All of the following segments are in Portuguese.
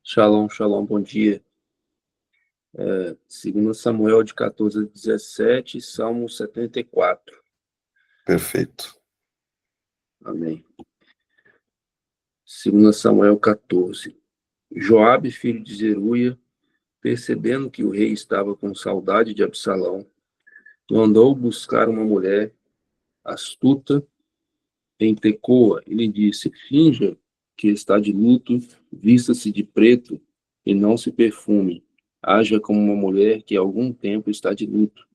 Shalom, shalom, bom dia. Segundo Samuel de 14 a 17, Salmo 74. Perfeito. Amém. Segundo Samuel 14. Joabe, filho de Zeruia, percebendo que o rei estava com saudade de Absalão, mandou buscar uma mulher astuta em Tecoa e lhe disse: finja que está de luto, vista-se de preto e não se perfume. Haja como uma mulher que há algum tempo está de luto.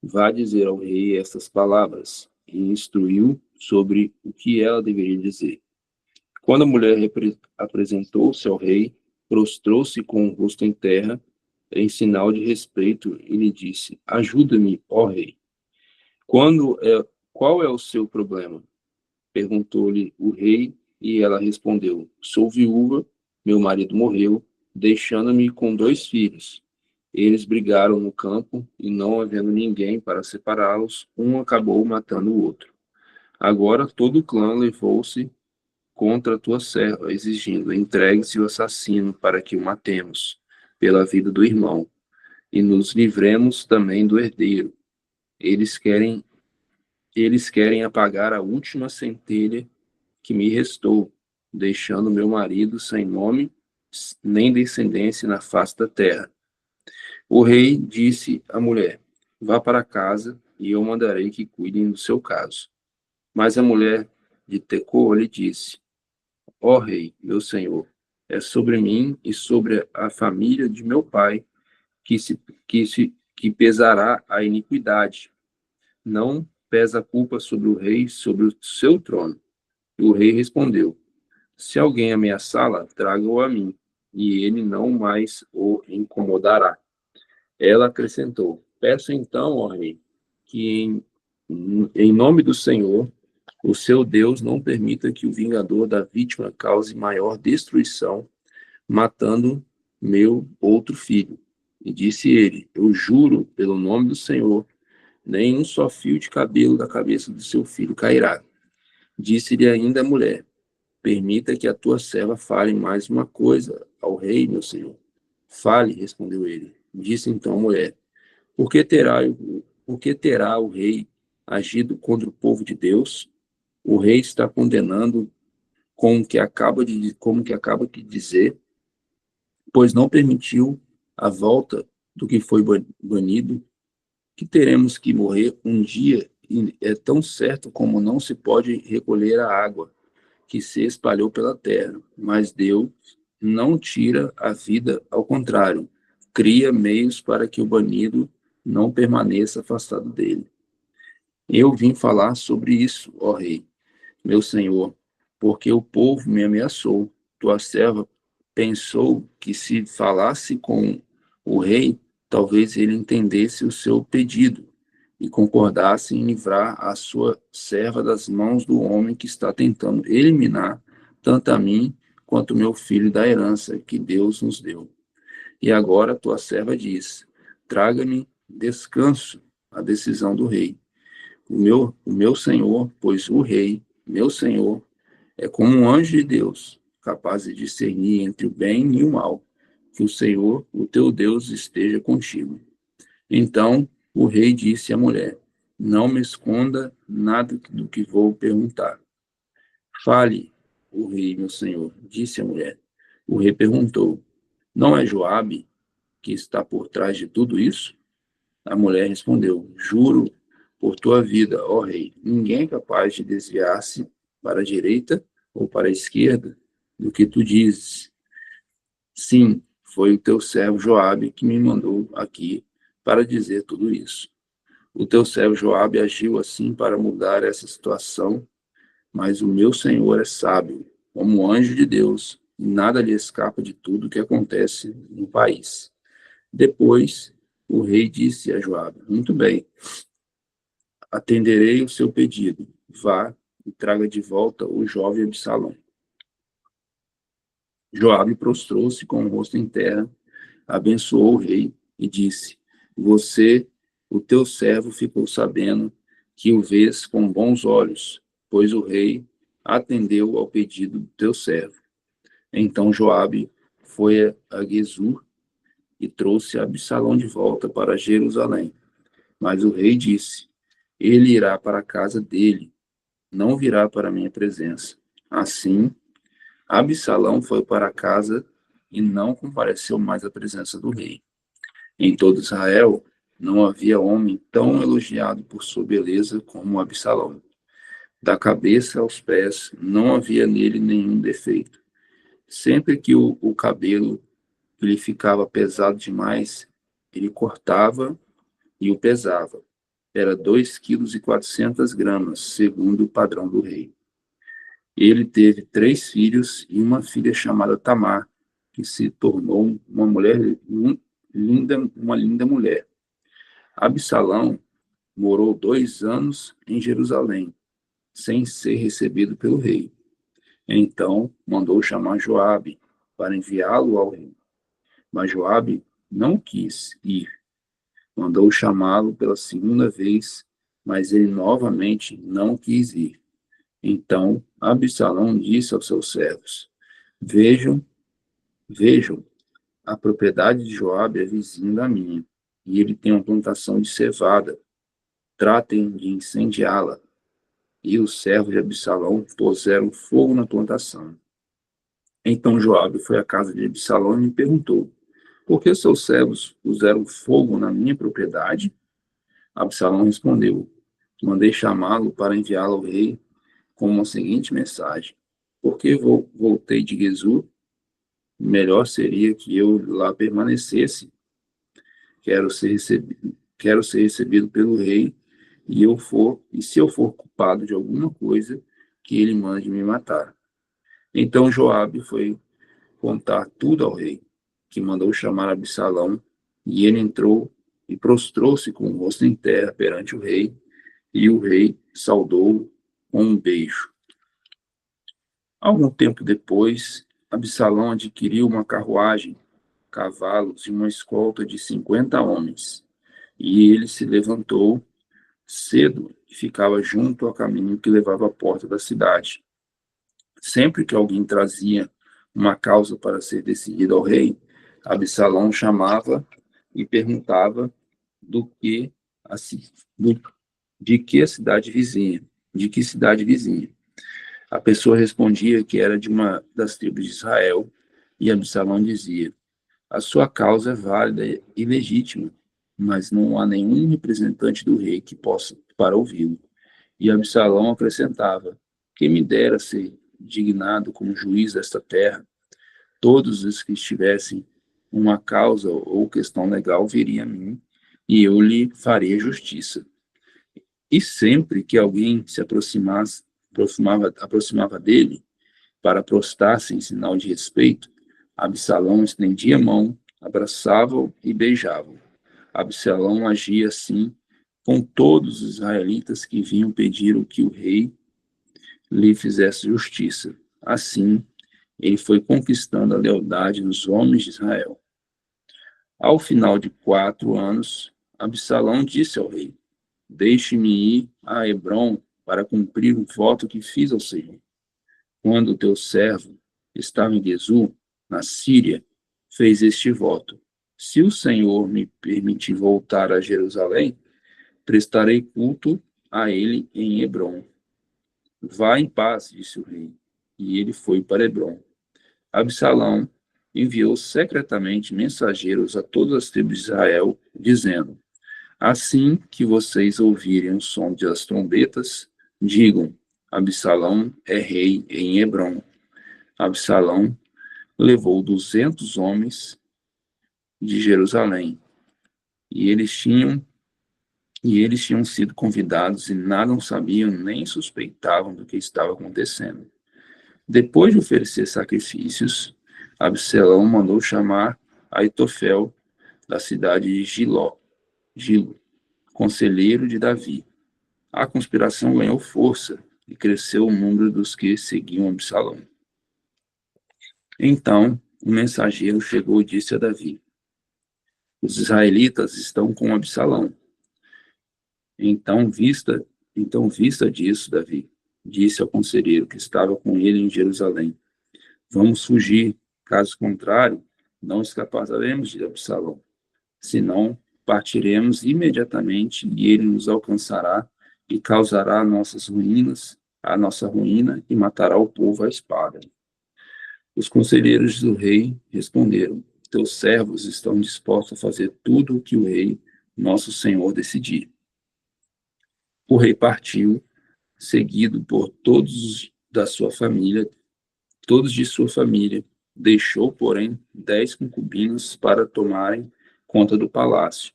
Vá dizer ao rei estas palavras, e instruiu sobre o que ela deveria dizer. Quando a mulher apresentou-se ao rei, prostrou-se com o rosto em terra, em sinal de respeito, e lhe disse: ajuda-me, ó rei. Qual é o seu problema? Perguntou-lhe o rei, e ela respondeu: sou viúva, meu marido morreu, deixando-me com 2 filhos. Eles brigaram no campo e, não havendo ninguém para separá-los, um acabou matando o outro. Agora todo o clã levou-se contra a tua serva, exigindo: entregue-se o assassino para que o matemos, pela vida do irmão, e nos livremos também do herdeiro. Eles querem, eles querem apagar a última centelha que me restou, deixando meu marido sem nome nem descendência na face da terra. O rei disse à mulher: vá para casa e eu mandarei que cuidem do seu caso. Mas a mulher de Tecoa lhe disse: ó rei, meu senhor, é sobre mim e sobre a família de meu pai que pesará a iniquidade. Não pesa a culpa sobre o rei, sobre o seu trono. E o rei respondeu: se alguém ameaçá-la, traga-o a mim, e ele não mais o incomodará. Ela acrescentou: peço então, ó rei, que em nome do Senhor, o seu Deus, não permita que o vingador da vítima cause maior destruição, matando meu outro filho. E disse ele: eu juro pelo nome do Senhor, nem um só fio de cabelo da cabeça do seu filho cairá. Disse-lhe ainda a mulher: permita que a tua serva fale mais uma coisa ao rei, meu senhor. Fale, respondeu ele. Disse então a mulher: por que terá o rei agido contra o povo de Deus? O rei está condenando como que acaba de dizer, pois não permitiu a volta do que foi banido, que teremos que morrer um dia, e é tão certo como não se pode recolher a água que se espalhou pela terra. Mas Deus não tira a vida, ao contrário, cria meios para que o banido não permaneça afastado dele. Eu vim falar sobre isso, ó rei, meu senhor, porque o povo me ameaçou. Tua serva pensou que se falasse com o rei, talvez ele entendesse o seu pedido e concordasse em livrar a sua serva das mãos do homem que está tentando eliminar tanto a mim quanto meu filho da herança que Deus nos deu. E agora tua serva diz: traga-me descanso, a decisão do rei. O meu senhor, pois o rei, meu senhor, é como um anjo de Deus, capaz de discernir entre o bem e o mal. Que o Senhor, o teu Deus, esteja contigo. Então o rei disse à mulher: não me esconda nada do que vou perguntar. Fale, o rei, meu senhor, disse a mulher. O rei perguntou: não é Joabe que está por trás de tudo isso? A mulher respondeu: juro por tua vida, ó rei, ninguém é capaz de desviar-se para a direita ou para a esquerda do que tu dizes. Sim, foi o teu servo Joabe que me mandou aqui para dizer tudo isso. O teu servo Joabe agiu assim para mudar essa situação, mas o meu Senhor é sábio, como um anjo de Deus, e nada lhe escapa de tudo o que acontece no país. Depois, o rei disse a Joabe: muito bem, atenderei o seu pedido. Vá e traga de volta o jovem Absalão. Joabe prostrou-se com o rosto em terra, abençoou o rei e disse: você, o teu servo, ficou sabendo que o vês com bons olhos, pois o rei atendeu ao pedido do teu servo. Então Joabe foi a Gesur e trouxe Absalão de volta para Jerusalém. Mas o rei disse: ele irá para a casa dele, não virá para a minha presença. Assim, Absalão foi para casa e não compareceu mais à presença do rei. Em todo Israel, não havia homem tão elogiado por sua beleza como Absalão. Da cabeça aos pés, não havia nele nenhum defeito. Sempre que o cabelo lhe ficava pesado demais, ele cortava e o pesava. Era 2,4 kg, segundo o padrão do rei. Ele teve 3 filhos e uma filha chamada Tamar, que se tornou uma mulher linda, uma linda mulher. Absalão morou 2 anos em Jerusalém, sem ser recebido pelo rei. Então mandou chamar Joabe para enviá-lo ao rei. Mas Joabe não quis ir. Mandou chamá-lo pela segunda vez, mas ele novamente não quis ir. Então Absalão disse aos seus servos: Vejam, vejam, a propriedade de Joabe é vizinha da minha, e ele tem uma plantação de cevada. Tratem de incendiá-la. E os servos de Absalão puseram fogo na plantação. Então Joabe foi à casa de Absalão e me perguntou: Por que seus servos puseram fogo na minha propriedade? Absalão respondeu: Mandei chamá-lo para enviá-lo ao rei com a seguinte mensagem: Porque voltei de Gesur, melhor seria que eu lá permanecesse. Quero ser recebido pelo rei, e se eu for culpado de alguma coisa, que ele mande me matar. Então Joabe foi contar tudo ao rei, que mandou chamar Absalão, e ele entrou e prostrou-se com o rosto em terra perante o rei, e o rei saudou-o com um beijo. Algum tempo depois, Absalão adquiriu uma carruagem, cavalos e uma escolta de 50 homens, e ele se levantou cedo e ficava junto ao caminho que levava à porta da cidade. Sempre que alguém trazia uma causa para ser decidida ao rei, Absalão chamava e perguntava do que a, do, de que a cidade vizinha, de que cidade vizinha. A pessoa respondia que era de uma das tribos de Israel, e Absalão dizia: a sua causa é válida e legítima, mas não há nenhum representante do rei que possa para ouvi-lo. E Absalão acrescentava: quem me dera ser dignado como juiz desta terra, todos os que estivessem uma causa ou questão legal viriam a mim, e eu lhe faria justiça. E sempre que alguém se aproximava dele para prostrar-se em sinal de respeito, Absalão estendia a mão, abraçava-o e beijava-o. Absalão agia assim com todos os israelitas que vinham pedir o que o rei lhe fizesse justiça. Assim, ele foi conquistando a lealdade dos homens de Israel. Ao final de 4 anos, Absalão disse ao rei: Deixe-me ir a Hebrom para cumprir o voto que fiz ao Senhor. Quando o teu servo estava em Gesur, na Síria, fez este voto: Se o Senhor me permitir voltar a Jerusalém, prestarei culto a ele em Hebrom. Vá em paz, disse o rei. E ele foi para Hebrom. Absalão enviou secretamente mensageiros a todas as tribos de Israel, dizendo: Assim que vocês ouvirem o som das trombetas, digam: Absalão é rei em Hebrom. Absalão levou 200 homens de Jerusalém, e eles tinham sido convidados e nada sabiam nem suspeitavam do que estava acontecendo. Depois de oferecer sacrifícios, Absalão mandou chamar Aitofel da cidade de Gilo, conselheiro de Davi. A conspiração ganhou força e cresceu o número dos que seguiam Absalão. Então, o mensageiro chegou e disse a Davi: Os israelitas estão com Absalão. Então, vista disso, Davi disse ao conselheiro que estava com ele em Jerusalém: Vamos fugir, caso contrário, não escaparemos de Absalão. Senão, partiremos imediatamente e ele nos alcançará e causará a nossa ruína e matará o povo à espada. Os conselheiros do rei responderam: teus servos estão dispostos a fazer tudo o que o rei, nosso senhor, decidir. O rei partiu, seguido por todos da sua família, todos de sua família. Deixou, porém, 10 concubinas para tomarem conta do palácio.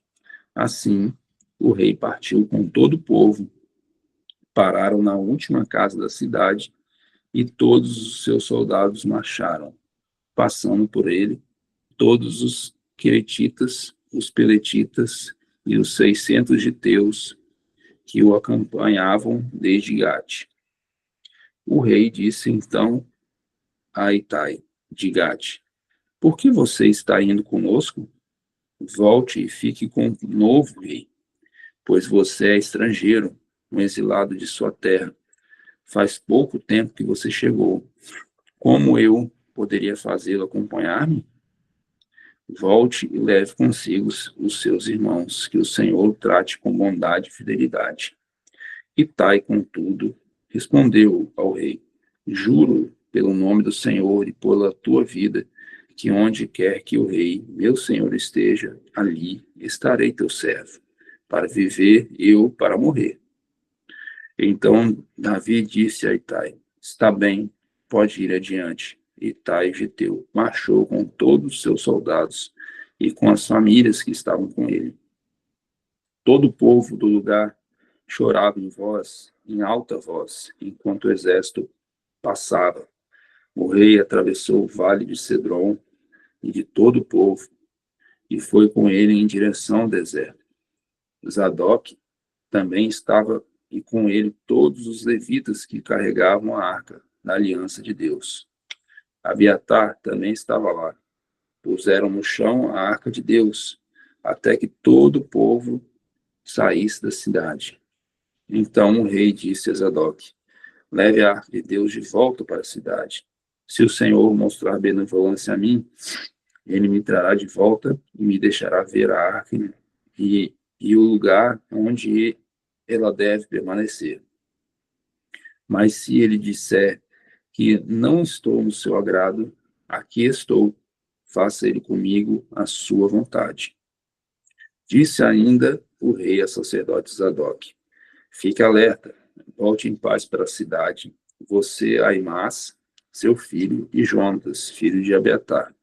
Assim, o rei partiu com todo o povo, pararam na última casa da cidade e todos os seus soldados marcharam, passando por ele todos os queretitas, os peletitas e os 600 giteus que o acompanhavam desde Gate. O rei disse então a Itai de Gate: por que você está indo conosco? Volte e fique com o novo rei, pois você é estrangeiro, um exilado de sua terra. Faz pouco tempo que você chegou. Como eu poderia fazê-lo acompanhar-me? Volte e leve consigo os seus irmãos, que o Senhor o trate com bondade e fidelidade. Itai, contudo, respondeu ao rei: juro pelo nome do Senhor e pela tua vida, que onde quer que o rei, meu senhor, esteja, ali estarei teu servo, para viver eu para morrer. Então Davi disse a Itai: está bem, pode ir adiante. Itai, geteu, marchou com todos os seus soldados e com as famílias que estavam com ele. Todo o povo do lugar chorava em alta voz, enquanto o exército passava. O rei atravessou o vale de Cedron e de todo o povo, e foi com ele em direção ao deserto. Zadok também estava, e com ele todos os levitas que carregavam a arca da aliança de Deus. Abiatar também estava lá. Puseram no chão a arca de Deus, até que todo o povo saísse da cidade. Então o rei disse a Zadok: leve a arca de Deus de volta para a cidade. Se o Senhor mostrar benevolência a mim, ele me trará de volta e me deixará ver a arca e o lugar onde ela deve permanecer. Mas se ele disser que não estou no seu agrado, aqui estou, faça ele comigo a sua vontade. Disse ainda o rei a sacerdote Zadok: fique alerta, volte em paz para a cidade, você, Aimás, seu filho, e Jonatas, filho de Abiatar.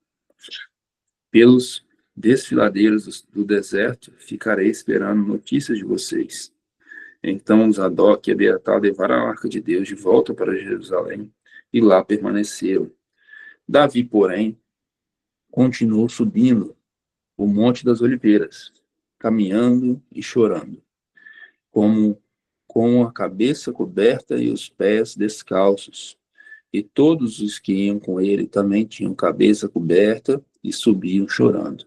Pelos desfiladeiros do deserto, ficarei esperando notícias de vocês. Então Zadok e Abiatar levaram a arca de Deus de volta para Jerusalém e lá permaneceram. Davi, porém, continuou subindo o Monte das Oliveiras, caminhando e chorando, como com a cabeça coberta e os pés descalços. E todos os que iam com ele também tinham cabeça coberta e subiam chorando.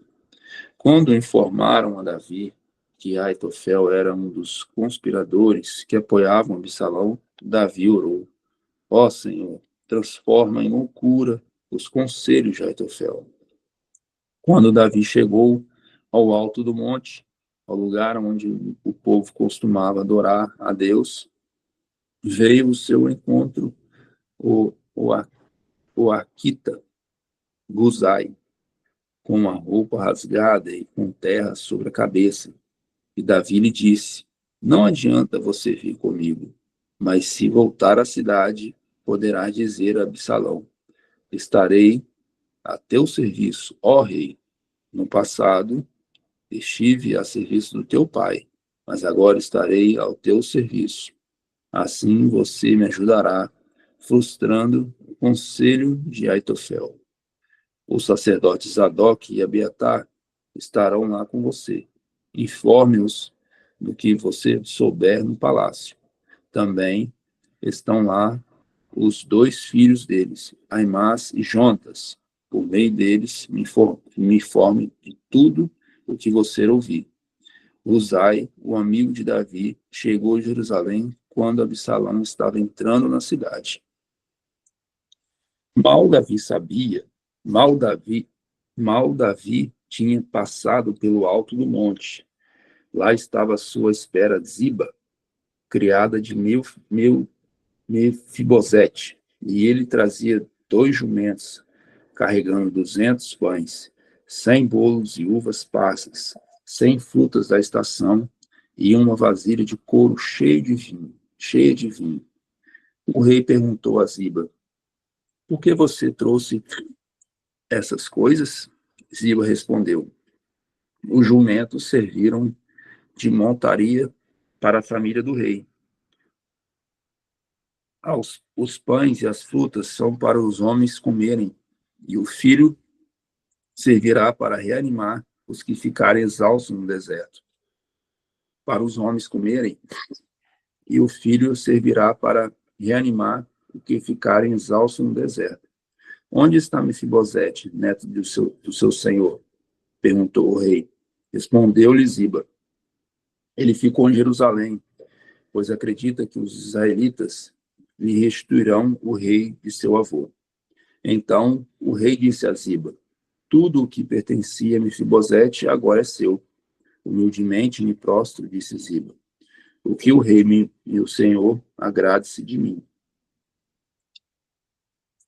Quando informaram a Davi que Aitofel era um dos conspiradores que apoiavam Absalão, Davi orou: ó Senhor, transforma em loucura os conselhos de Aitofel. Quando Davi chegou ao alto do monte, ao lugar onde o povo costumava adorar a Deus, veio ao seu encontro o, o, o Arquita, Guzai, com a roupa rasgada e com terra sobre a cabeça. E Davi lhe disse: não adianta você vir comigo, mas se voltar à cidade, poderás dizer a Absalão: estarei a teu serviço, ó rei. No passado, estive a serviço do teu pai, mas agora estarei ao teu serviço. Assim você me ajudará, frustrando o conselho de Aitofel. Os sacerdotes Zadok e Abiatar estarão lá com você. Informe-os do que você souber no palácio. Também estão lá os 2 filhos deles, Aimás e Jonatas. Por meio deles, me informe de tudo o que você ouvir. Uzai, o amigo de Davi, chegou a Jerusalém quando Absalão estava entrando na cidade. Mal Davi sabia, mal Davi, mal Davi tinha passado pelo alto do monte. Lá estava à sua espera Ziba, criada de Mefibosete, e ele trazia 2 jumentos, carregando 200 pães, 100 bolos e uvas passas, 100 frutas da estação e uma vasilha de couro cheia de vinho. O rei perguntou a Ziba: por que você trouxe essas coisas? Ziba respondeu: os jumentos serviram de montaria para a família do rei. Os pães e as frutas são para os homens comerem, e o filho servirá para reanimar os que ficarem exaustos no deserto. Para os homens comerem, e o filho servirá para reanimar os que ficarem exaustos no deserto. Onde está Mefibosete, neto do seu senhor? Perguntou o rei. Respondeu-lhe Ziba: ele ficou em Jerusalém, pois acredita que os israelitas lhe restituirão o rei de seu avô. Então o rei disse a Ziba: tudo o que pertencia a Mefibosete agora é seu. Humildemente me prostro, disse Ziba. O que o rei, meu senhor, agrade-se de mim.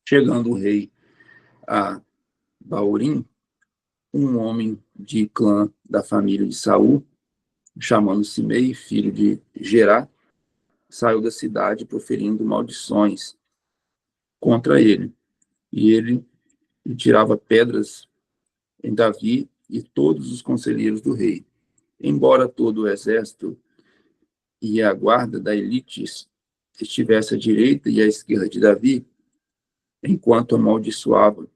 Chegando o rei a Baurim, um homem de clã da família de Saul, chamando Simei, filho de Gerá, saiu da cidade proferindo maldições contra ele. E ele tirava pedras em Davi e todos os conselheiros do rei. Embora todo o exército e a guarda da elite estivesse à direita e à esquerda de Davi, enquanto amaldiçoava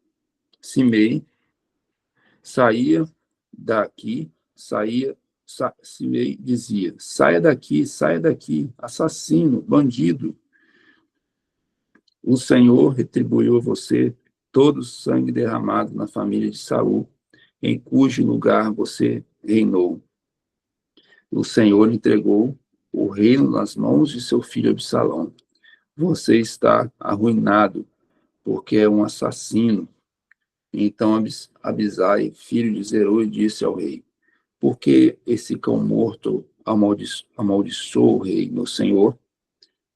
Simei, saía daqui, Simei dizia: saia daqui, assassino, bandido. O Senhor retribuiu a você todo o sangue derramado na família de Saul, em cujo lugar você reinou. O Senhor entregou o reino nas mãos de seu filho Absalão. Você está arruinado, porque é um assassino. Então Abisai, filho de Zeruia, disse ao rei: por que esse cão morto amaldiçoou o rei, meu senhor?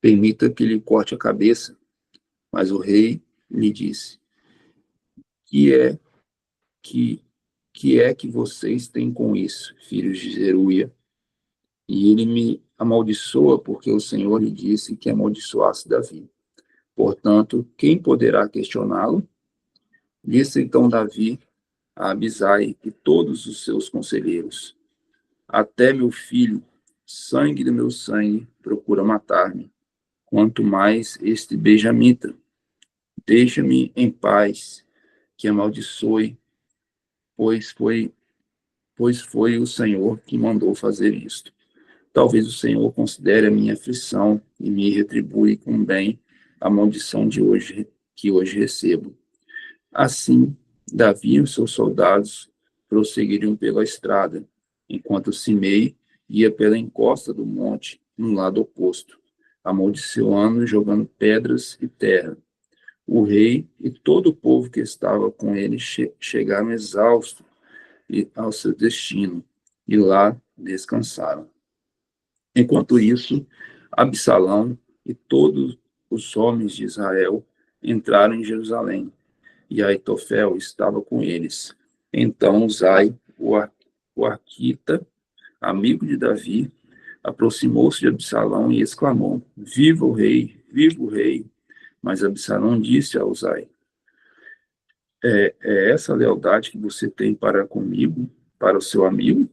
Permita que lhe corte a cabeça. Mas o rei lhe disse: que é que vocês têm com isso, filhos de Zeruia? E ele me amaldiçoa porque o Senhor lhe disse que amaldiçoasse Davi. Portanto, quem poderá questioná-lo? Disse então Davi a Abisai e todos os seus conselheiros: até meu filho, sangue do meu sangue, procura matar-me, quanto mais este benjamita. Deixa-me em paz, que amaldiçoe, pois foi, pois foi o Senhor que mandou fazer isto. Talvez o Senhor considere a minha aflição e me retribui com bem a maldição de hoje que hoje recebo. Assim, Davi e os seus soldados prosseguiriam pela estrada, enquanto Simei ia pela encosta do monte, no lado oposto, amaldiçoando e jogando pedras e terra. O rei e todo o povo que estava com ele chegaram exaustos ao seu destino, e lá descansaram. Enquanto isso, Absalão e todos os homens de Israel entraram em Jerusalém, e Aitofel estava com eles. Então Uzai, o arquita, amigo de Davi, aproximou-se de Absalão e exclamou: viva o rei, viva o rei! Mas Absalão disse a Uzai: é essa a lealdade que você tem para comigo, para o seu amigo?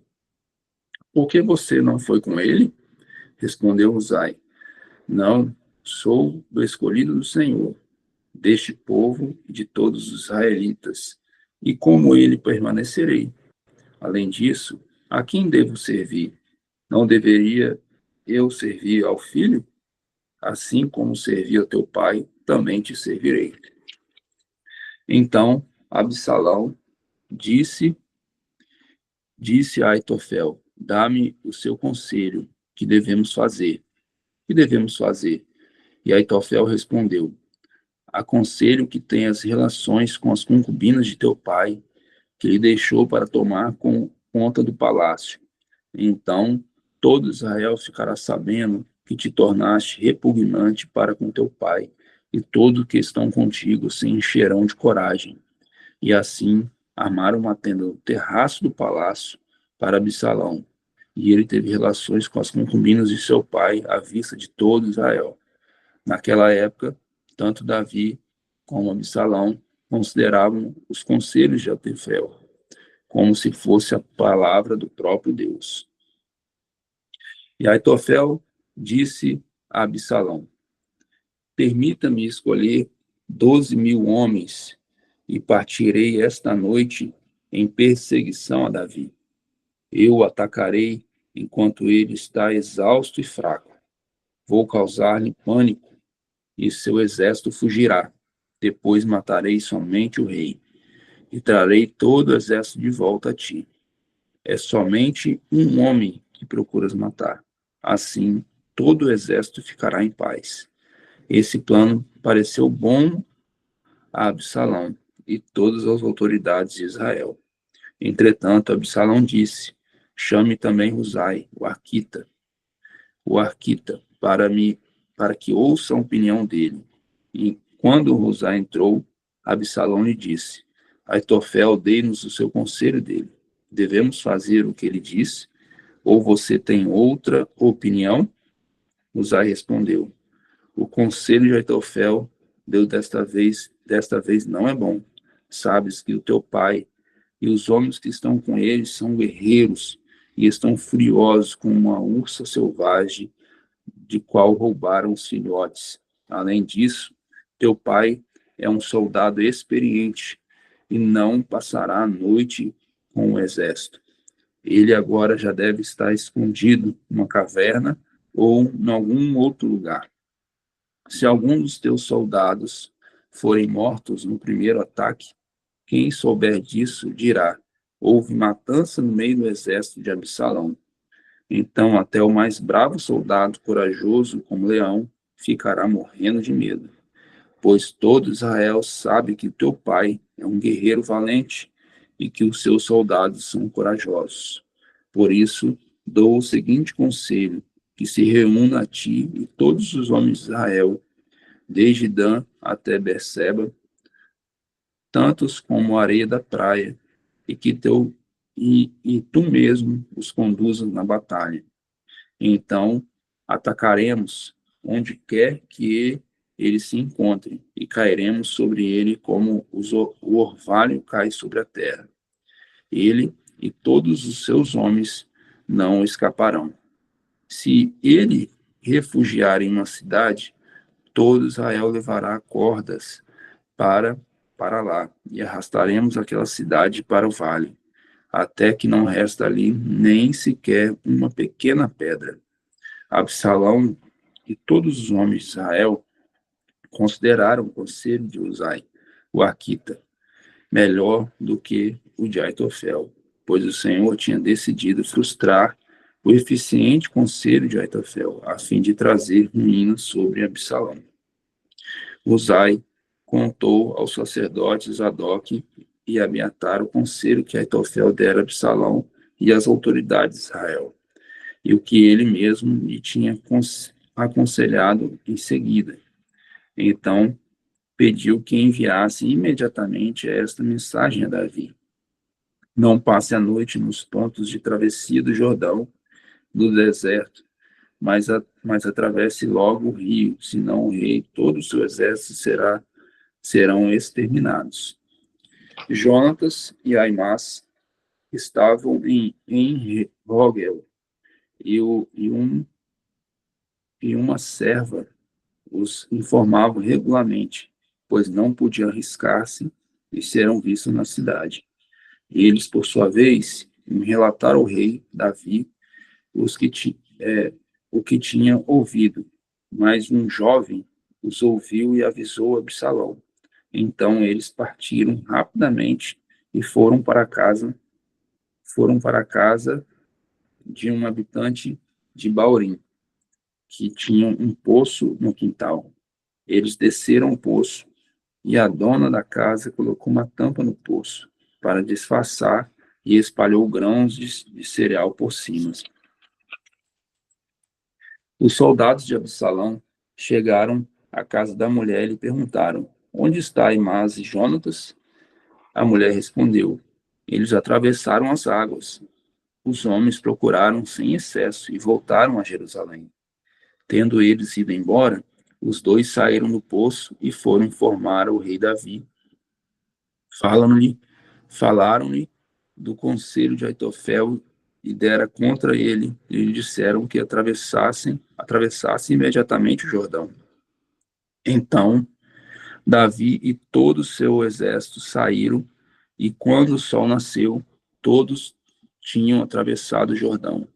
Por que você não foi com ele? Respondeu Uzai: não, sou do escolhido do Senhor, deste povo e de todos os israelitas, e como ele permanecerei. Além disso, a quem devo servir? Não deveria eu servir ao filho? Assim como servi ao teu pai, também te servirei. Então Absalão disse a Aitofel: dá-me o seu conselho, que devemos fazer? Que devemos fazer? E Aitofel respondeu: aconselho que tenhas relações com as concubinas de teu pai, que lhe deixou para tomar conta do palácio. Então todo Israel ficará sabendo que te tornaste repugnante para com teu pai, e todos que estão contigo se encherão de coragem. E assim armaram uma tenda no terraço do palácio para Absalão. E ele teve relações com as concubinas de seu pai à vista de todo Israel. Naquela época, tanto Davi como Absalão consideravam os conselhos de Ahitofel como se fosse a palavra do próprio Deus. E Ahitofel disse a Absalão: permita-me escolher 12.000 homens e partirei esta noite em perseguição a Davi. Eu o atacarei enquanto ele está exausto e fraco. Vou causar-lhe pânico e seu exército fugirá. Depois matarei somente o rei e trarei todo o exército de volta a ti. É somente um homem que procuras matar. Assim, todo o exército ficará em paz. Esse plano pareceu bom a Absalão e todas as autoridades de Israel. Entretanto, Absalão disse: chame também Husai, o arquita, para que ouça a opinião dele. E quando Husai entrou, Absalão lhe disse: Ahitofel dê-nos o seu conselho dele. Devemos fazer o que ele disse? Ou você tem outra opinião? Husai respondeu: o conselho de Ahitofel deu desta vez não é bom. Sabes que o teu pai e os homens que estão com ele são guerreiros e estão furiosos como uma ursa selvagem de qual roubaram os filhotes. Além disso, teu pai é um soldado experiente e não passará a noite com o exército. Ele agora já deve estar escondido numa caverna ou em algum outro lugar. Se algum dos teus soldados forem mortos no primeiro ataque, quem souber disso dirá: houve matança no meio do exército de Absalão. Então até o mais bravo soldado, corajoso como leão, ficará morrendo de medo. Pois todo Israel sabe que teu pai é um guerreiro valente e que os seus soldados são corajosos. Por isso, dou o seguinte conselho: que se reúna a ti e todos os homens de Israel, desde Dan até Berseba, tantos como a areia da praia, e tu mesmo os conduzas na batalha. Então atacaremos onde quer que ele se encontre e cairemos sobre ele como o orvalho cai sobre a terra. Ele e todos os seus homens não escaparão. Se ele refugiar em uma cidade, todo Israel levará cordas para para lá, e arrastaremos aquela cidade para o vale, até que não resta ali nem sequer uma pequena pedra. Absalão e todos os homens de Israel consideraram o conselho de Husai, o arquita, melhor do que o de Ahitofel, pois o Senhor tinha decidido frustrar o eficiente conselho de Ahitofel, a fim de trazer ruína sobre Absalão. Husai contou aos sacerdotes Zadok e Abiatar o conselho que Ahitofel dera a Absalão e às autoridades de Israel, e o que ele mesmo lhe tinha aconselhado em seguida. Então, pediu que enviasse imediatamente esta mensagem a Davi: não passe a noite nos pontos de travessia do Jordão, do deserto, mas atravesse logo o rio, senão o rei e todo o seu exército serão exterminados. Jonatas e Aimás estavam em Rogel, e uma serva os informavam regularmente, pois não podiam arriscar-se e serão vistos na cidade. Eles, por sua vez, relataram ao rei Davi o que tinham ouvido, mas um jovem os ouviu e avisou Absalão. Então eles partiram rapidamente e foram para a casa de um habitante de Baurim, que tinha um poço no quintal. Eles desceram o poço E a dona da casa colocou uma tampa no poço para disfarçar e espalhou grãos de cereal por cima. Os soldados de Absalão chegaram à casa da mulher e lhe perguntaram: Onde está Aimás e Jonatas? A mulher respondeu: Eles atravessaram as águas. Os homens procuraram sem excesso e voltaram a Jerusalém. Tendo eles ido embora, os dois saíram do poço e foram informar ao rei Davi. Falaram-lhe do conselho de Aitofel e dera contra ele, e lhe disseram que atravessasse imediatamente o Jordão. Então, Davi e todo o seu exército saíram, e quando o sol nasceu, todos tinham atravessado o Jordão.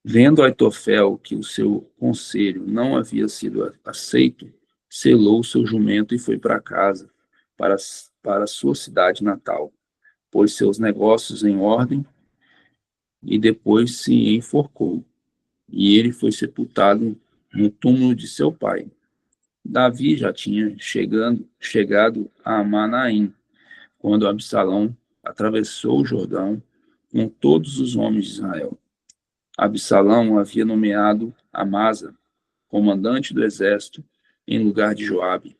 Vendo Aitofel que o seu conselho não havia sido aceito, selou o seu jumento e foi para casa, para sua cidade natal, pôs seus negócios em ordem e depois se enforcou. E ele foi sepultado no túmulo de seu pai. Davi já tinha chegado a Manaim, quando Absalão atravessou o Jordão com todos os homens de Israel. Absalão havia nomeado Amasa, comandante do exército, em lugar de Joabe.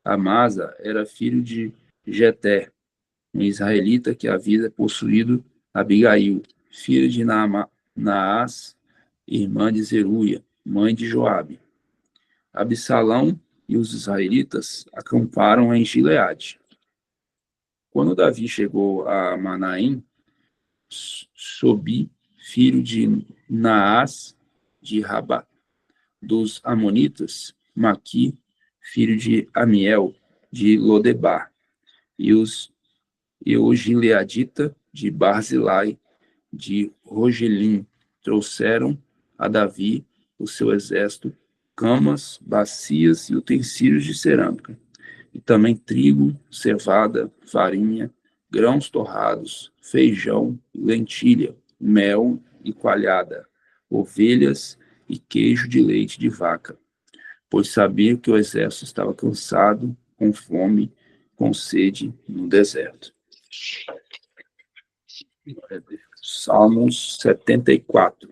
Amasa era filho de Jeter, um israelita que havia possuído Abigail, filha de Naás, irmã de Zeruia, mãe de Joabe. Absalão e os israelitas acamparam em Gileade. Quando Davi chegou a Manaim, Sobi, filho de Naás, de Rabá, dos Amonitas, Maqui, filho de Amiel, de Lodebar, e o Gileadita, de Barzilai, de Rogelim, trouxeram a Davi, o seu exército, camas, bacias e utensílios de cerâmica, e também trigo, cevada, farinha, grãos torrados, feijão, lentilha, mel e coalhada, ovelhas e queijo de leite de vaca, pois sabia que o exército estava cansado, com fome, com sede no deserto. Salmos 74.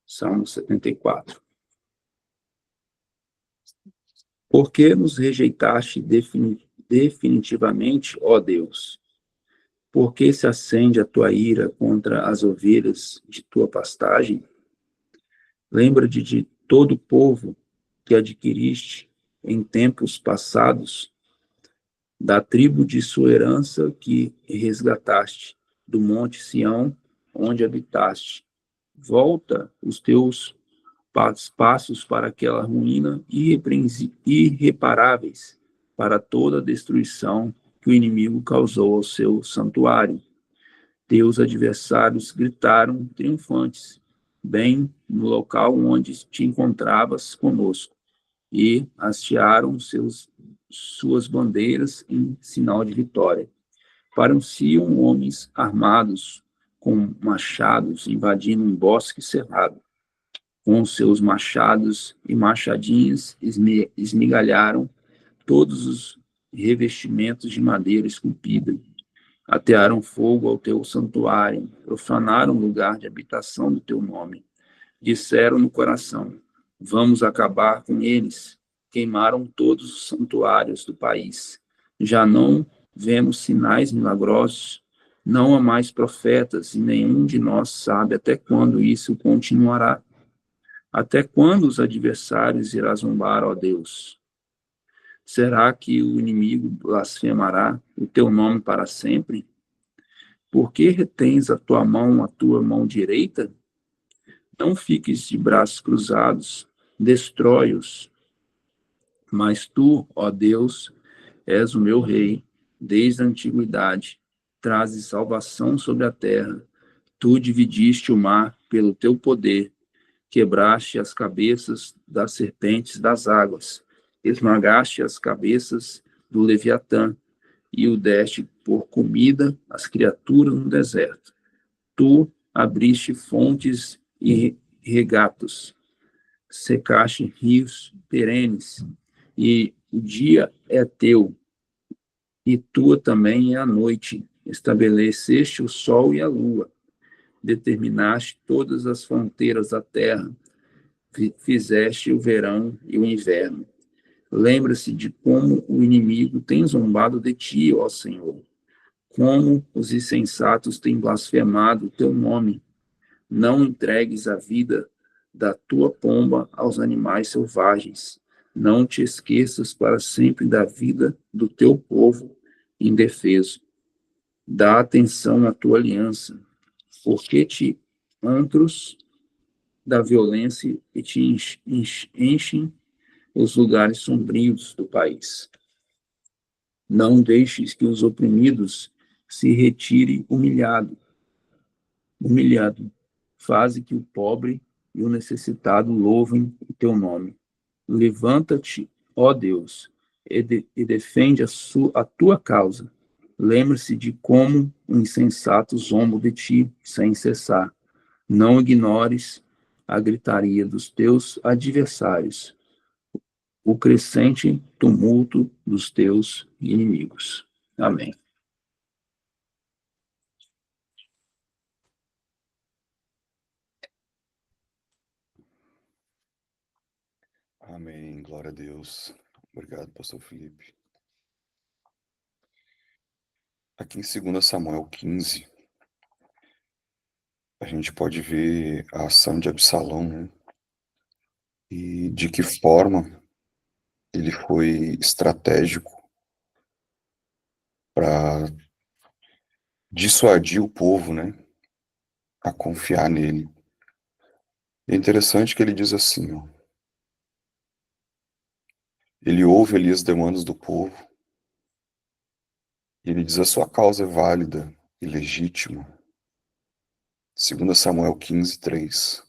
Salmo 74. Por que nos rejeitaste definitivamente, ó Deus? Por que se acende a tua ira contra as ovelhas de tua pastagem? Lembra-te de todo o povo que adquiriste em tempos passados, da tribo de sua herança que resgataste, do monte Sião, onde habitaste. Volta os teus passos para aquela ruína irreparáveis, para toda a destruição que o inimigo causou ao seu santuário. Teus adversários gritaram triunfantes, bem no local onde te encontravas conosco, e hastearam suas bandeiras em sinal de vitória. Pareciam homens armados com machados invadindo um bosque cerrado. Com seus machados e machadinhas esmigalharam todos os revestimentos de madeira esculpida. Atearam fogo ao teu santuário, profanaram o lugar de habitação do teu nome. Disseram no coração: vamos acabar com eles. Queimaram todos os santuários do país. Já não vemos sinais milagrosos, não há mais profetas, e nenhum de nós sabe até quando isso continuará. Até quando os adversários irá zombar, ó Deus? Será que o inimigo blasfemará o teu nome para sempre? Por que retens a tua mão direita? Não fiques de braços cruzados, destrói-os. Mas tu, ó Deus, és o meu rei, desde a antiguidade, trazes salvação sobre a terra. Tu dividiste o mar pelo teu poder, quebraste as cabeças das serpentes das águas, esmagaste as cabeças do Leviatã, e o deste por comida às criaturas no deserto. Tu abriste fontes e regatos, secaste rios perenes, e o dia é teu, e tua também é a noite. Estabeleceste o sol e a lua, determinaste todas as fronteiras da terra, fizeste o verão e o inverno. Lembra-se de como o inimigo tem zombado de ti, ó Senhor, como os insensatos têm blasfemado o teu nome. Não entregues a vida da tua pomba aos animais selvagens. Não te esqueças para sempre da vida do teu povo indefeso. Dá atenção à tua aliança, porque te antros da violência e te enchem os lugares sombrios do país. Não deixes que os oprimidos se retirem humilhado. Faze que o pobre e o necessitado louvem o teu nome. Levanta-te, ó Deus, e defende a tua causa. Lembre-se de como o insensato zomba de ti sem cessar. Não ignores a gritaria dos teus adversários, o crescente tumulto dos teus inimigos. Amém. Amém. Glória a Deus. Obrigado, pastor Felipe. Aqui em 2 Samuel 15, a gente pode ver a ação de Absalão, né? E de que forma ele foi estratégico para dissuadir o povo, né, a confiar nele. É interessante que ele diz assim, ó, ele ouve ali as demandas do povo, e ele diz: a sua causa é válida e legítima. 2 Samuel 15:3.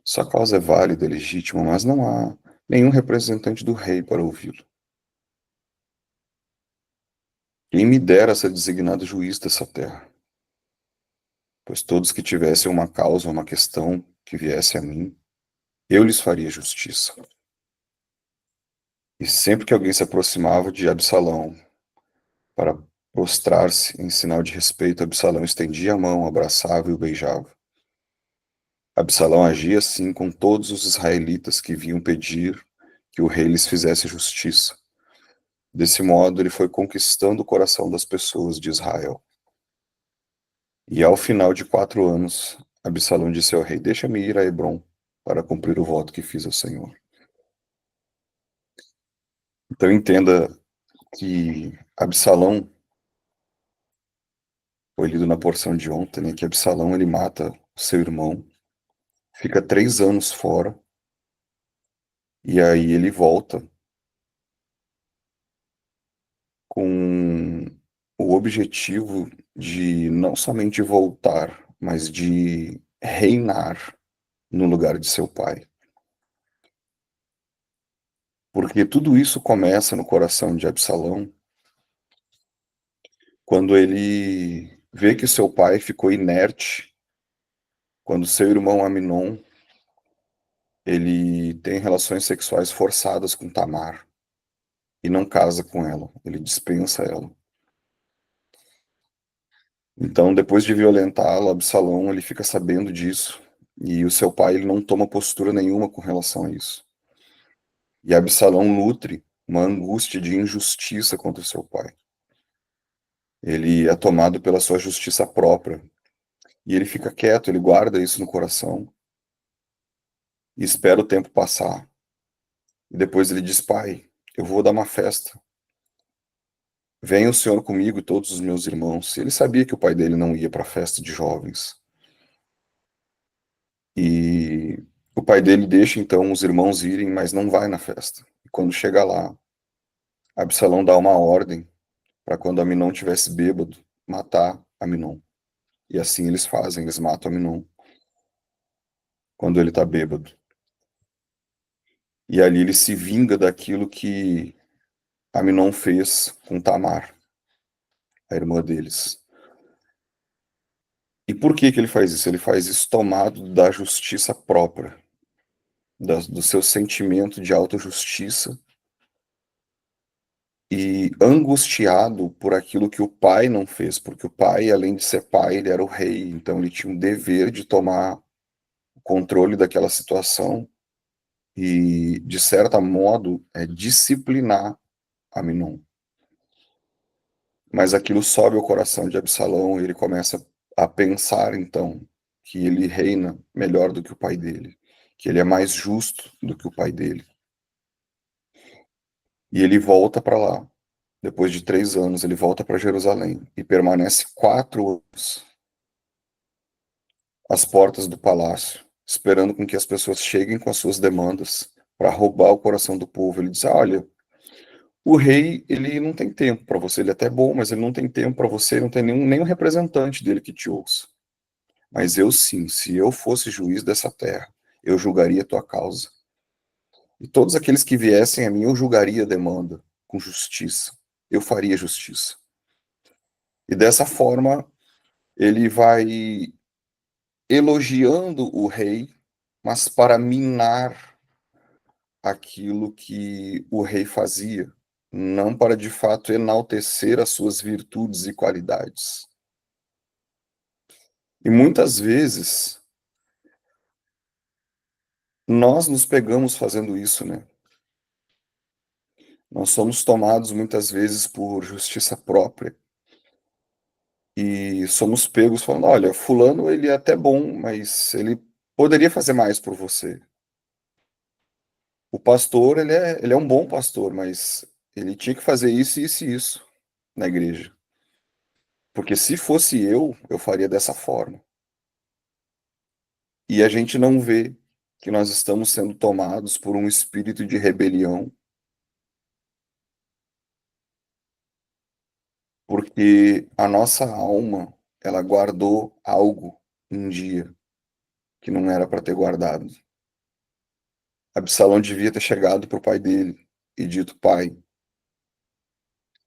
Sua causa é válida e legítima, mas não há nenhum representante do rei para ouvi-lo. Quem me dera ser designado juiz dessa terra, pois todos que tivessem uma causa, uma questão que viesse a mim, eu lhes faria justiça. E sempre que alguém se aproximava de Absalão para prostrar-se em sinal de respeito, Absalão estendia a mão, abraçava e o beijava. Absalão agia assim com todos os israelitas que vinham pedir que o rei lhes fizesse justiça. Desse modo, ele foi conquistando o coração das pessoas de Israel. E ao final de 4 anos, Absalão disse ao rei: deixa-me ir a Hebrom para cumprir o voto que fiz ao Senhor. Então entenda que Absalão, foi lido na porção de ontem, né, que Absalão ele mata o seu irmão, fica 3 anos fora, e aí ele volta com o objetivo de não somente voltar, mas de reinar no lugar de seu pai. Porque tudo isso começa no coração de Absalão quando ele vê que seu pai ficou inerte, quando seu irmão Aminon ele tem relações sexuais forçadas com Tamar e não casa com ela, ele dispensa ela. Então, depois de violentá-la, Absalão ele fica sabendo disso e o seu pai ele não toma postura nenhuma com relação a isso. E Absalão nutre uma angústia de injustiça contra o seu pai. Ele é tomado pela sua justiça própria e ele fica quieto, ele guarda isso no coração e espera o tempo passar. E depois ele diz: pai, eu vou dar uma festa. Venha o senhor comigo e todos os meus irmãos. Ele sabia que o pai dele não ia para a festa de jovens. E o pai dele deixa então os irmãos irem, mas não vai na festa. E quando chega lá, Absalão dá uma ordem para quando Aminon tivesse bêbado, matar Aminon. E assim eles fazem, eles matam Aminon quando ele está bêbado. E ali ele se vinga daquilo que Aminon fez com Tamar, a irmã deles. E por que que ele faz isso? Ele faz isso tomado da justiça própria, do seu sentimento de autojustiça e angustiado por aquilo que o pai não fez, porque o pai, além de ser pai, ele era o rei, então ele tinha um dever de tomar o controle daquela situação e, de certo modo, disciplinar Aminon. Mas aquilo sobe ao coração de Absalão e ele começa a pensar, então, que ele reina melhor do que o pai dele, que ele é mais justo do que o pai dele. E ele volta para lá. Depois de 3 anos, ele volta para Jerusalém e permanece 4 anos às portas do palácio, esperando com que as pessoas cheguem com as suas demandas para roubar o coração do povo. Ele diz: olha, o rei, ele não tem tempo para você, ele é até bom, mas ele não tem tempo para você, não tem nenhum representante dele que te ouça. Mas eu sim, se eu fosse juiz dessa terra, eu julgaria a tua causa. E todos aqueles que viessem a mim, eu julgaria a demanda com justiça. Eu faria justiça. E dessa forma, ele vai elogiando o rei, mas para minar aquilo que o rei fazia, não para de fato enaltecer as suas virtudes e qualidades. E muitas vezes nós nos pegamos fazendo isso, né? Nós somos tomados muitas vezes por justiça própria e somos pegos falando: olha, fulano ele é até bom, mas ele poderia fazer mais por você. O pastor, ele é um bom pastor, mas ele tinha que fazer isso, isso e isso na igreja. Porque se fosse eu faria dessa forma. E a gente não vê que nós estamos sendo tomados por um espírito de rebelião, porque a nossa alma, ela guardou algo um dia que não era para ter guardado. Absalão devia ter chegado para o pai dele e dito: pai,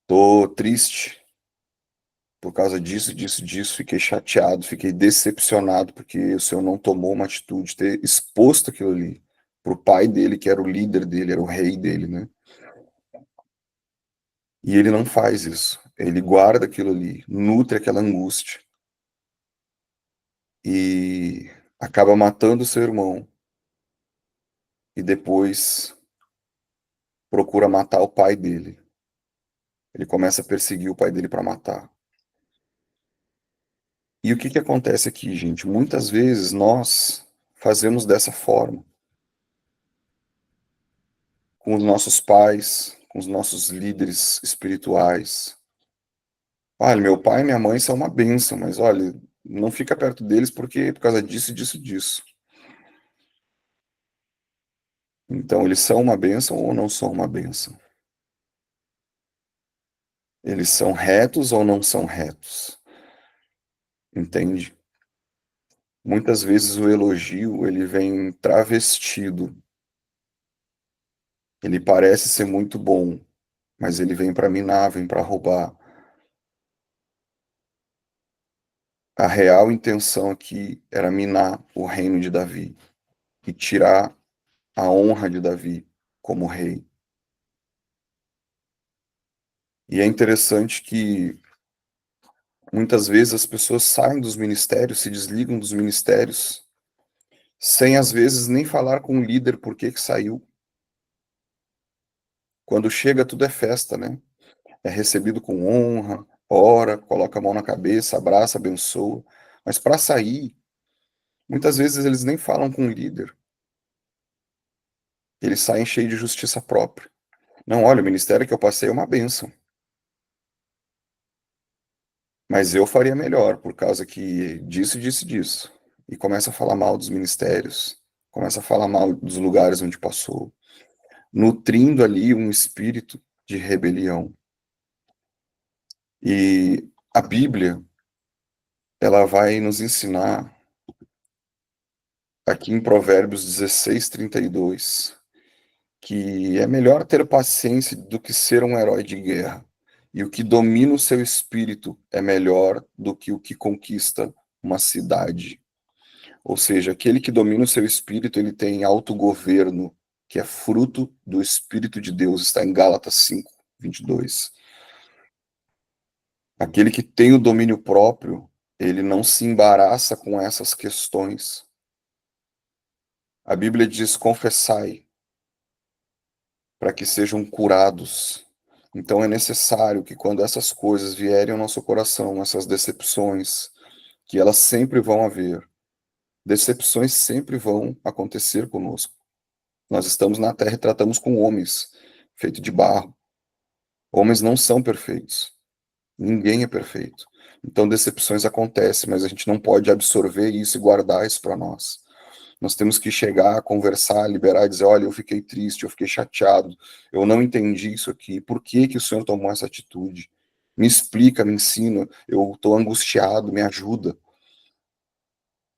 tô triste por causa disso, disso, disso, fiquei chateado, fiquei decepcionado porque o senhor não tomou uma atitude, ter exposto aquilo ali para o pai dele, que era o líder dele, era o rei dele, né? E ele não faz isso. Ele guarda aquilo ali, nutre aquela angústia e acaba matando o seu irmão e depois procura matar o pai dele. Ele começa a perseguir o pai dele para matar. E o que que acontece aqui, gente? Muitas vezes nós fazemos dessa forma com os nossos pais, com os nossos líderes espirituais. Olha, meu pai e minha mãe são uma bênção, mas olha, não fica perto deles porque por causa disso, disso, disso. Então, eles são uma bênção ou não são uma bênção? Eles são retos ou não são retos? Entende? Muitas vezes o elogio, ele vem travestido. Ele parece ser muito bom, mas ele vem para minar, vem para roubar. A real intenção aqui era minar o reino de Davi e tirar a honra de Davi como rei. E é interessante que muitas vezes as pessoas saem dos ministérios, se desligam dos ministérios, sem às vezes nem falar com o líder por que que saiu. Quando chega, tudo é festa, né? É recebido com honra, ora, coloca a mão na cabeça, abraça, abençoa. Mas para sair, muitas vezes eles nem falam com o líder. Eles saem cheios de justiça própria. Não, olha, o ministério que eu passei é uma bênção. Mas eu faria melhor, por causa que disso, disso, disso. E começa a falar mal dos ministérios, começa a falar mal dos lugares onde passou, nutrindo ali um espírito de rebelião. E a Bíblia, ela vai nos ensinar, aqui em Provérbios 16:32, que é melhor ter paciência do que ser um herói de guerra. E o que domina o seu espírito é melhor do que o que conquista uma cidade. Ou seja, aquele que domina o seu espírito, ele tem autogoverno, que é fruto do Espírito de Deus, está em Gálatas 5, 22. Aquele que tem o domínio próprio, ele não se embaraça com essas questões. A Bíblia diz: confessai, para que sejam curados. Então é necessário que quando essas coisas vierem ao nosso coração, essas decepções, que elas sempre vão haver, decepções sempre vão acontecer conosco. Nós estamos na terra e tratamos com homens, feito de barro. Homens não são perfeitos. Ninguém é perfeito. Então decepções acontecem, mas a gente não pode absorver isso e guardar isso para nós. Nós temos que chegar, conversar, liberar e dizer: olha, eu fiquei triste, eu fiquei chateado, eu não entendi isso aqui, por que que o Senhor tomou essa atitude? Me explica, me ensina, eu estou angustiado, me ajuda.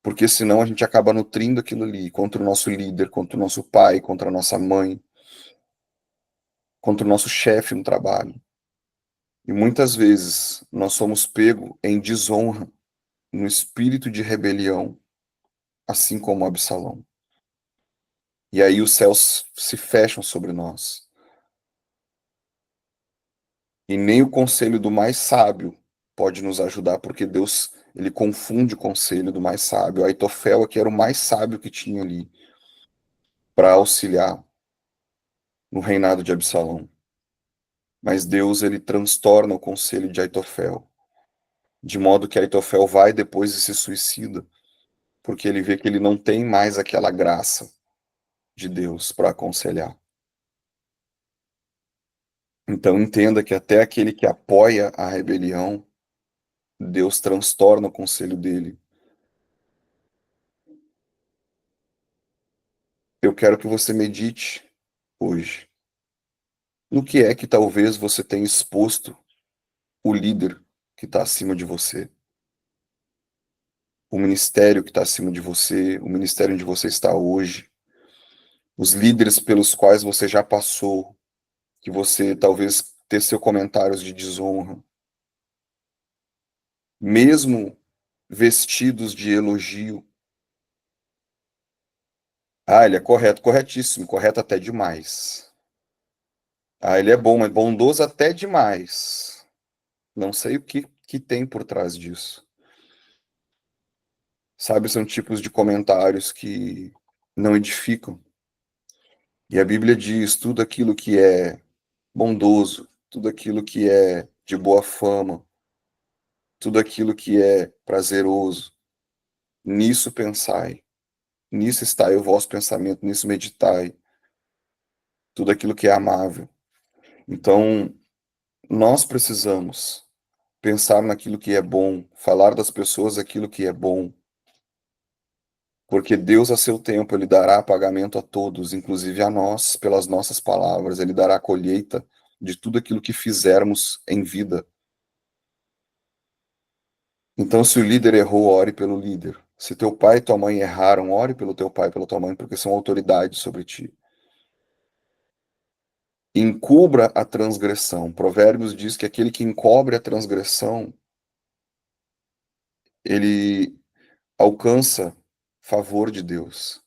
Porque senão a gente acaba nutrindo aquilo ali contra o nosso líder, contra o nosso pai, contra a nossa mãe, contra o nosso chefe no trabalho. E muitas vezes nós somos pegos em desonra, no espírito de rebelião, assim como Absalão. E aí os céus se fecham sobre nós. E nem o conselho do mais sábio pode nos ajudar, porque Deus, ele confunde o conselho do mais sábio. Aitofel aqui era o mais sábio que tinha ali para auxiliar no reinado de Absalão. Mas Deus, ele transtorna o conselho de Aitofel, de modo que Aitofel vai depois e se suicida, porque ele vê que ele não tem mais aquela graça de Deus para aconselhar. Então entenda que até aquele que apoia a rebelião, Deus transtorna o conselho dele. Eu quero que você medite hoje no que é que talvez você tenha exposto o líder que está acima de você, o ministério que está acima de você, o ministério onde você está hoje, os líderes pelos quais você já passou, que você talvez teceu comentários de desonra, mesmo vestidos de elogio. Ah, ele é correto, corretíssimo, correto até demais. Ah, ele é bom, mas bondoso até demais. Não sei o que tem por trás disso. Sabe, são tipos de comentários que não edificam. E a Bíblia diz: tudo aquilo que é bondoso, tudo aquilo que é de boa fama, tudo aquilo que é prazeroso, nisso pensai, nisso estai o vosso pensamento, nisso meditai, tudo aquilo que é amável. Então, nós precisamos pensar naquilo que é bom, falar das pessoas aquilo que é bom, porque Deus, a seu tempo, Ele dará pagamento a todos, inclusive a nós, pelas nossas palavras. Ele dará a colheita de tudo aquilo que fizermos em vida. Então, se o líder errou, ore pelo líder. Se teu pai e tua mãe erraram, ore pelo teu pai e pela tua mãe, porque são autoridades sobre ti. Encubra a transgressão. Provérbios diz que aquele que encobre a transgressão, ele alcança favor de Deus.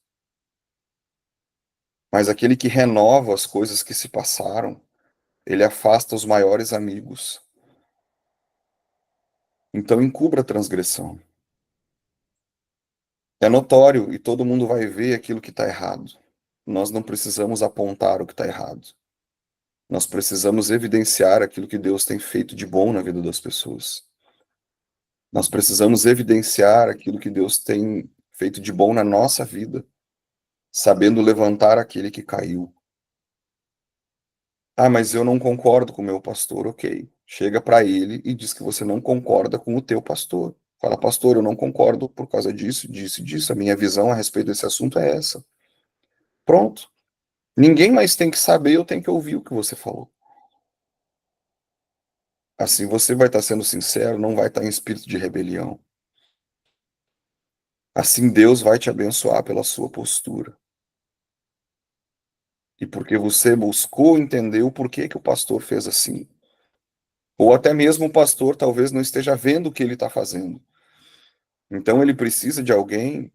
Mas aquele que renova as coisas que se passaram, ele afasta os maiores amigos. Então encubra a transgressão. É notório e todo mundo vai ver aquilo que está errado. Nós não precisamos apontar o que está errado. Nós precisamos evidenciar aquilo que Deus tem feito de bom na vida das pessoas. Nós precisamos evidenciar aquilo que Deus tem feito de bom na nossa vida, sabendo levantar aquele que caiu. Ah, mas eu não concordo com o meu pastor. Ok. Chega para ele e diz que você não concorda com o teu pastor. Fala: pastor, eu não concordo por causa disso, disso e disso. A minha visão a respeito desse assunto é essa. Pronto. Ninguém mais tem que saber, eu tenho que ouvir o que você falou. Assim você vai estar sendo sincero, não vai estar em espírito de rebelião. Assim Deus vai te abençoar pela sua postura. E porque você buscou entender o porquê que o pastor fez assim. Ou até mesmo o pastor talvez não esteja vendo o que ele está fazendo. Então ele precisa de alguém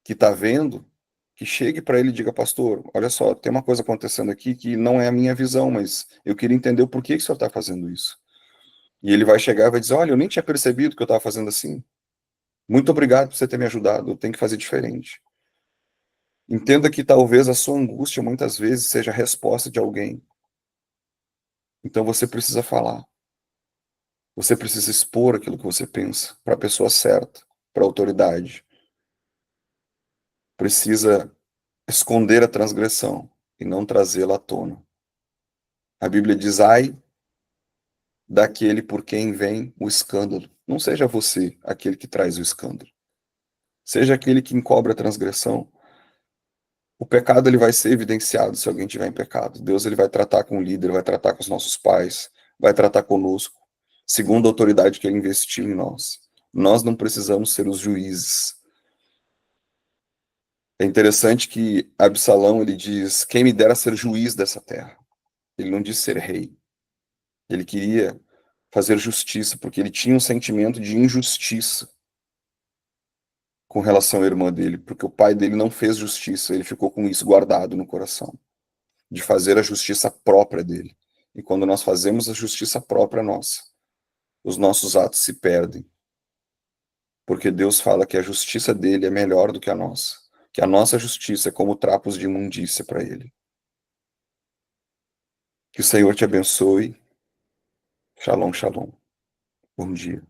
que está vendo, que chegue para ele e diga, pastor, olha só, tem uma coisa acontecendo aqui que não é a minha visão, mas eu queria entender o porquê que o senhor está fazendo isso. E ele vai chegar e vai dizer, olha, eu nem tinha percebido que eu estava fazendo assim. Muito obrigado por você ter me ajudado, eu tenho que fazer diferente. Entenda que talvez a sua angústia muitas vezes seja a resposta de alguém. Então você precisa falar. Você precisa expor aquilo que você pensa para a pessoa certa, para a autoridade. Precisa esconder a transgressão e não trazê-la à tona. A Bíblia diz, ai daquele por quem vem o escândalo. Não seja você aquele que traz o escândalo. Seja aquele que encobre a transgressão. O pecado ele vai ser evidenciado se alguém tiver em pecado. Deus ele vai tratar com o líder, vai tratar com os nossos pais, vai tratar conosco, segundo a autoridade que ele investiu em nós. Nós não precisamos ser os juízes. É interessante que Absalão ele diz: quem me dera ser juiz dessa terra. Ele não diz ser rei. Ele queria fazer justiça porque ele tinha um sentimento de injustiça com relação à irmã dele, porque o pai dele não fez justiça, ele ficou com isso guardado no coração, de fazer a justiça própria dele. E quando nós fazemos a justiça própria nossa, os nossos atos se perdem, porque Deus fala que a justiça dele é melhor do que a nossa, que a nossa justiça é como trapos de imundícia para ele. Que o Senhor te abençoe. Shalom, shalom. Bom dia.